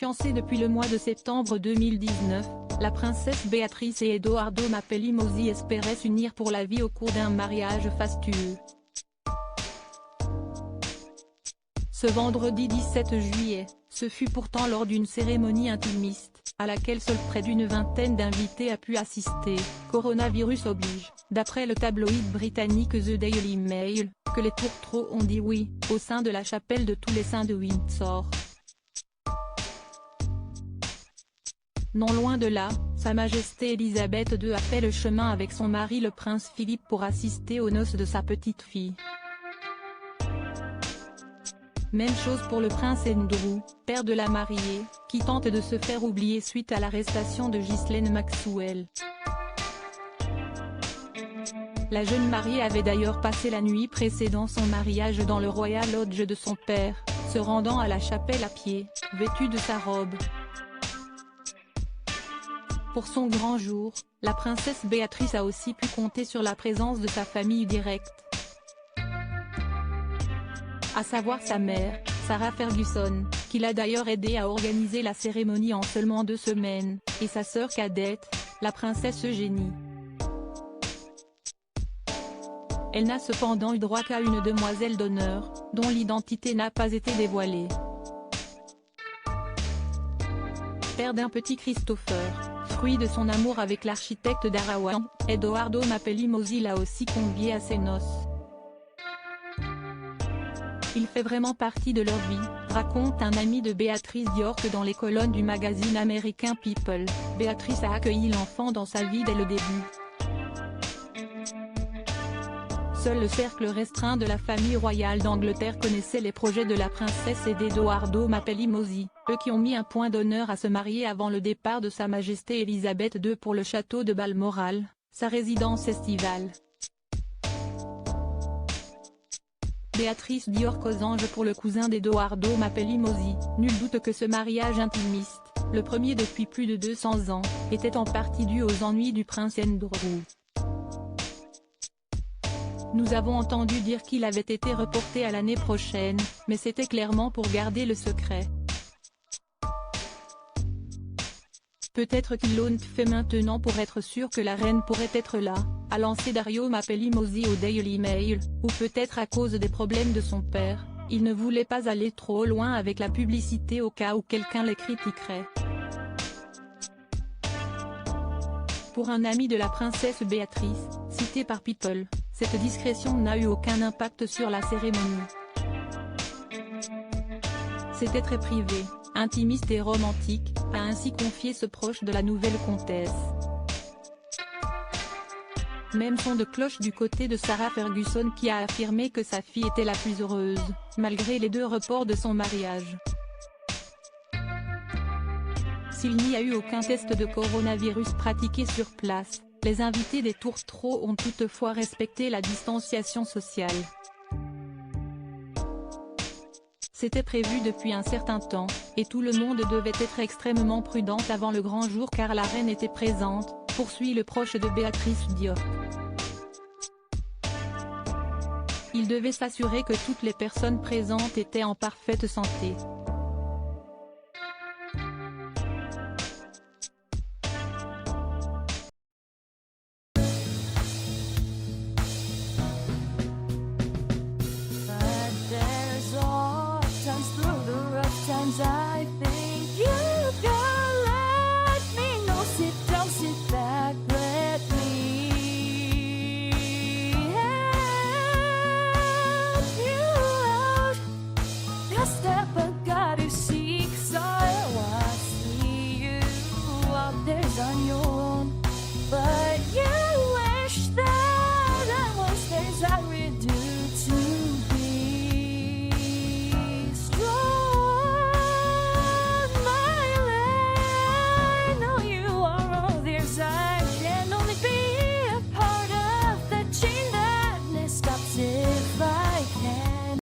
Fiancée depuis le mois de septembre 2019, la princesse Béatrice et Edoardo Mapelli Mozzi espéraient s'unir pour la vie au cours d'un mariage fastueux. Ce vendredi 17 juillet, ce fut pourtant lors d'une cérémonie intimiste, à laquelle seul près d'une vingtaine d'invités a pu assister, coronavirus oblige, d'après le tabloïd britannique The Daily Mail, que les tourtereaux ont dit oui, au sein de la chapelle de Tous les Saints de Windsor. Non loin de là, Sa Majesté Elisabeth II a fait le chemin avec son mari le prince Philippe pour assister aux noces de sa petite fille. Même chose pour le prince Andrew, père de la mariée, qui tente de se faire oublier suite à l'arrestation de Ghislaine Maxwell. La jeune mariée avait d'ailleurs passé la nuit précédant son mariage dans le Royal Lodge de son père, se rendant à la chapelle à pied, vêtue de sa robe. Pour son grand jour, la princesse Béatrice a aussi pu compter sur la présence de sa famille directe. À savoir sa mère, Sarah Ferguson, qui l'a d'ailleurs aidé à organiser la cérémonie en seulement 2 semaines, et sa sœur cadette, la princesse Eugénie. Elle n'a cependant eu droit qu'à une demoiselle d'honneur, dont l'identité n'a pas été dévoilée. Père d'un petit Christopher, fruit de son amour avec l'architecte d'Arawan, Edoardo Mapelli Mozzi l'a aussi convié à ses noces. Il fait vraiment partie de leur vie, raconte un ami de Béatrice Diorque dans les colonnes du magazine américain People. Béatrice a accueilli l'enfant dans sa vie dès le début. Seul le cercle restreint de la famille royale d'Angleterre connaissait les projets de la princesse et d'Edoardo Mapelli Mozzi, eux qui ont mis un point d'honneur à se marier avant le départ de Sa Majesté Elisabeth II pour le château de Balmoral, sa résidence estivale. Béatrice Diorque aux anges pour le cousin d'Edoardo Mapelli Mozzi. Nul doute que ce mariage intimiste, le premier depuis plus de 200 ans, était en partie dû aux ennuis du prince Andrew. Nous avons entendu dire qu'il avait été reporté à l'année prochaine, mais c'était clairement pour garder le secret. Peut-être qu'ils l'ont fait maintenant pour être sûr que la reine pourrait être là, a lancé Dario Mapelli Mozzi au Daily Mail, ou peut-être à cause des problèmes de son père, il ne voulait pas aller trop loin avec la publicité au cas où quelqu'un les critiquerait. Pour un ami de la princesse Béatrice, cité par People, cette discrétion n'a eu aucun impact sur la cérémonie. C'était très privé, intimiste et romantique, a ainsi confié ce proche de la nouvelle comtesse. Même son de cloche du côté de Sarah Ferguson qui a affirmé que sa fille était la plus heureuse, malgré les 2 reports de son mariage. S'il n'y a eu aucun test de coronavirus pratiqué sur place, les invités des tourtereaux ont toutefois respecté la distanciation sociale. C'était prévu depuis un certain temps, et tout le monde devait être extrêmement prudent avant le grand jour car la reine était présente, poursuit le proche de Béatrice Diorque. Il devait s'assurer que toutes les personnes présentes étaient en parfaite santé. I think you can let me know. Sit down, sit back, let me help you out. Just step I gotta seek, so I see you out there's on your